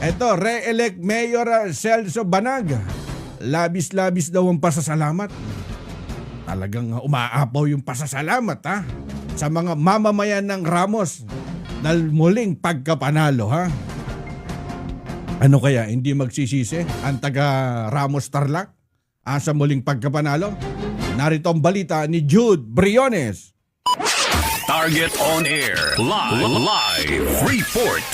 Eto, re-elect Mayor Celso Banag. Labis-labis daw ang pasasalamat. Talagang umaapaw yung pasasalamat sa mga mamamayan ng Ramos dahil muling pagkapanalo Ano kaya, hindi magsisisi ang taga Ramos Tarlac sa muling pagkapanalo? Narito ang balita ni Jude Briones. Target on air. Live report.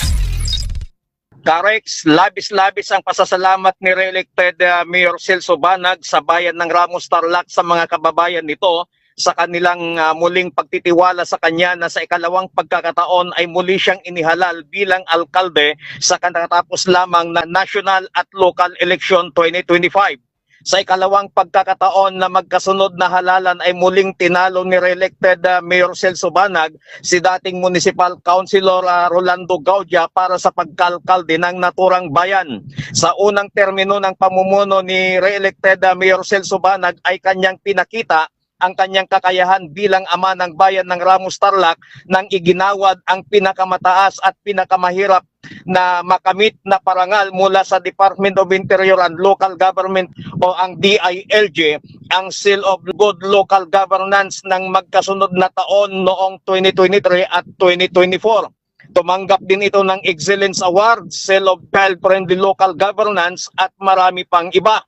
Karex, labis-labis ang pasasalamat ni re-elected Mayor Celso Banag sa bayan ng Ramos Tarlac sa mga kababayan nito sa kanilang muling pagtitiwala sa kanya na sa ikalawang pagkakataon ay muli siyang inihalal bilang alkalde sa katatapos lamang na national at local election 2025. Sa ikalawang pagkakataon na magkasunod na halalan ay muling tinalo ni re-elected Mayor Celso Banag si dating Municipal Councilor Rolando Gaudia para sa pagkalkalde ng naturang bayan. Sa unang termino ng pamumuno ni re-elected Mayor Celso Banag ay kanyang pinakita ang kanyang kakayahan bilang ama ng bayan ng Ramos Tarlac nang iginawad ang pinakamataas at pinakamahirap na makamit na parangal mula sa Department of Interior and Local Government o ang DILG, ang Seal of Good Local Governance ng magkasunod na taon noong 2023 at 2024. Tumanggap din ito ng Excellence Award, Seal of Child-Friendly Local Governance at marami pang iba.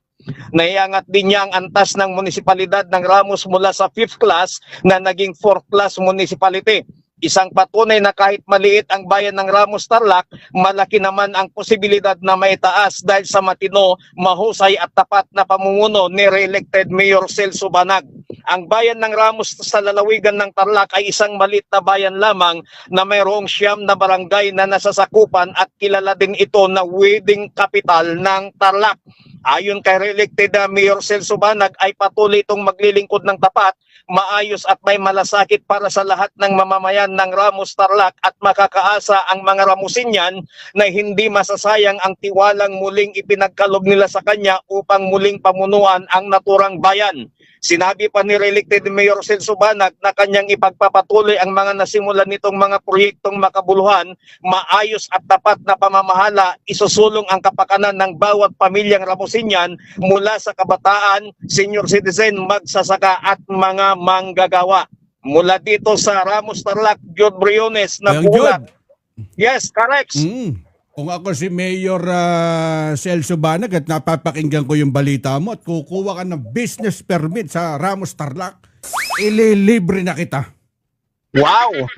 Naiangat din niya ang antas ng munisipalidad ng Ramos mula sa 5th class na naging 4th class municipality. Isang patunay na kahit maliit ang bayan ng Ramos Tarlac, malaki naman ang posibilidad na maitaas dahil sa matino, mahusay at tapat na pamumuno ni re-elected Mayor Celso Banag. Ang bayan ng Ramos sa lalawigan ng Tarlac ay isang maliit na bayan lamang na mayroong 9 na barangay na nasasakupan at kilala din ito na wedding capital ng Tarlac. Ayon kay re-elected Mayor Celso Banag ay patuloy itong maglilingkod ng tapat, maayos at may malasakit para sa lahat ng mamamayan ng Ramos Tarlac at makakaasa ang mga Ramosinyan na hindi masasayang ang tiwalang muling ipinagkaloob nila sa kanya upang muling pamunuan ang naturang bayan. Sinabi pa ni re-elected Mayor Celso Banag na kanyang ipagpapatuloy ang mga nasimulan nitong mga proyektong makabuluhan, maayos at tapat na pamamahala, isusulong ang kapakanan ng bawat pamilyang Ramosinyan mula sa kabataan, senior citizen, magsasaka at mga manggagawa. Mula dito sa Ramos Tarlac, Jude Briones na bulat. Yes, correct. Kung ako si Mayor Celso Banag at napapakinggan ko yung balita mo at kukuha ka ng business permit sa Ramos Tarlac, ililibre na kita. Wow!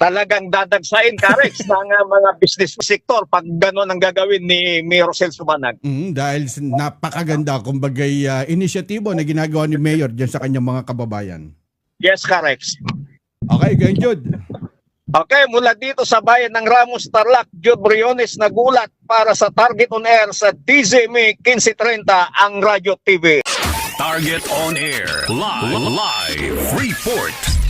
Talagang dadagsain, Karex, ng mga business sector pag gano'n ang gagawin ni Mayor Celso Banag. Dahil napakaganda, kumbagay inisyatibo na ginagawa ni Mayor dyan sa kanyang mga kababayan. Yes, Karex. Okay, ganyan, Jude. Okay, mula dito sa bayan ng Ramos Tarlac, Jude Briones nagulat para sa Target on Air sa DZME 1530 ang Radyo TV. Target on air. Live report.